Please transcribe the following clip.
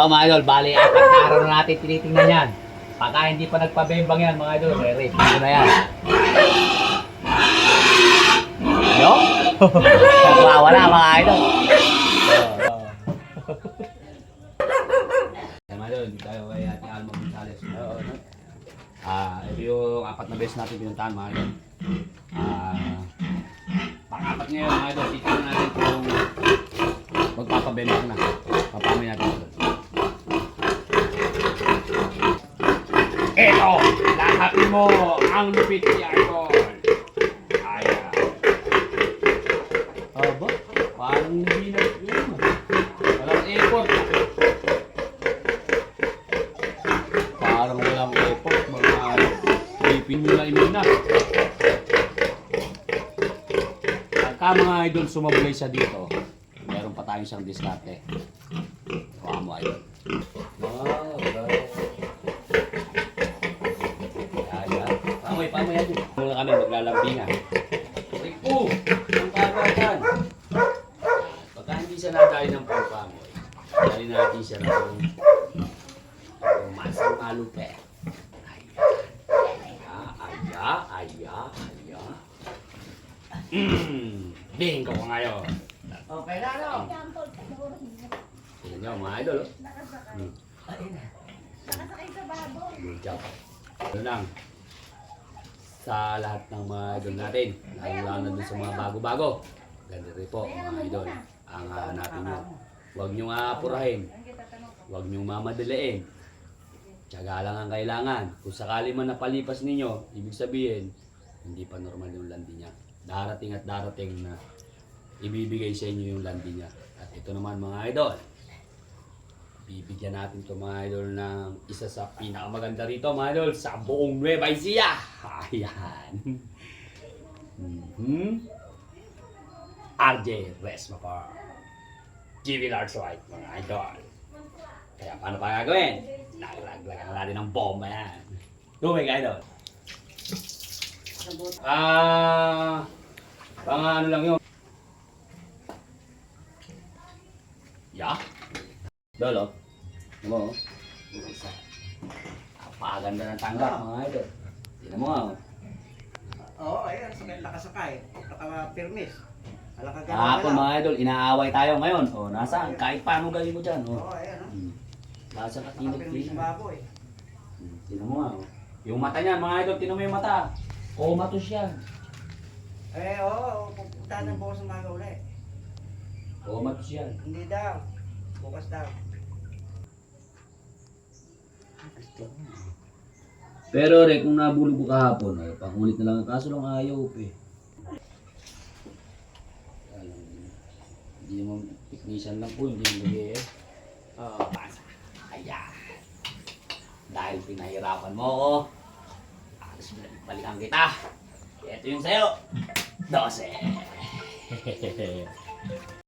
mga idol, bali, 4 na araw na natin tinitingnan yan. Pagka hindi pa nagpabembang yan mga idol, ready na yan. Yo? Wala mga idol. Mga idol, hindi tayo kay Ate Alma Gonzales. Ito yung 4 na beses natin pinuntahan mga idol. Pang-4 ngayon mga idol, titignan natin kung magpapabembang na. Papamoy natin ito. Eto! Lahatin mo ang lupit ni idol. Ayan. Aba? Parang hindi na yun. Walang effort. Parang walang effort. Mga ipin nyo na imina. Pagka mga idol sumablay siya dito, meron pa tayong siyang diskarte. Kuha mo idol. Pamoy yan. Muna kami maglalambingan. Ang kagatan. Pagka hindi siya nadali ng pangpamoy, dali natin siya ng masang malupe. Aya. Bingo ko ngayon. Okay na, no? Tignan nyo, mga idol, oh. Nakasakay sa baboy. Good job. Ito lang. Sa lahat ng mga idol natin, lalo na dun sa mga bago-bago. Ganda rin po, mga idol. Ang hanapin nyo. Huwag nyo apurahin. Huwag nyo mamadaliin. Tiyaga lang ang kailangan. Kung sakali man napalipas ninyo, ibig sabihin, hindi pa normal yung landi niya. Darating at darating na ibibigay sa inyo yung landi niya. At ito naman mga idol, bibigyan natin ito mga idol ng isa sa pinakamaganda rito mga idol sa buong Nueva Ecija. Ayan. RJ Resmapar. GV Large White mga idol. Kaya paano pa gagawin? Nalaglagan natin ng bomba yan. Go mga idol. Pang ano lang yun. Ya? Dolo. Mo. Napakaganda ng tanggap mga idol. Tingnan mo. Oo, ayan. Nakasakay. Naka-permis. Kahapon mga idol, inaaway tayo ngayon. O, nasaan? Kahit paano gawin mo dyan. Oo, ayan. Nasa Naka-permis katinag-tinag. sa baboy. Tingnan mo. Yung mata niyan mga idol, tingnan mo yung mata. Comatose yan. Oo. Pupunta ng bukas ng mga ulit. Comatose yan. Hindi daw. Bukas daw. Pero re, kung nabulog ko kahapon, pangulit na lang ang kaso lang ayaw eh. Hindi mo technician lang po, hindi mo lagi eh. Basa. Ayan. Dahil pinahirapan mo ako, alas balikan kita. Ito yung sayo. 12.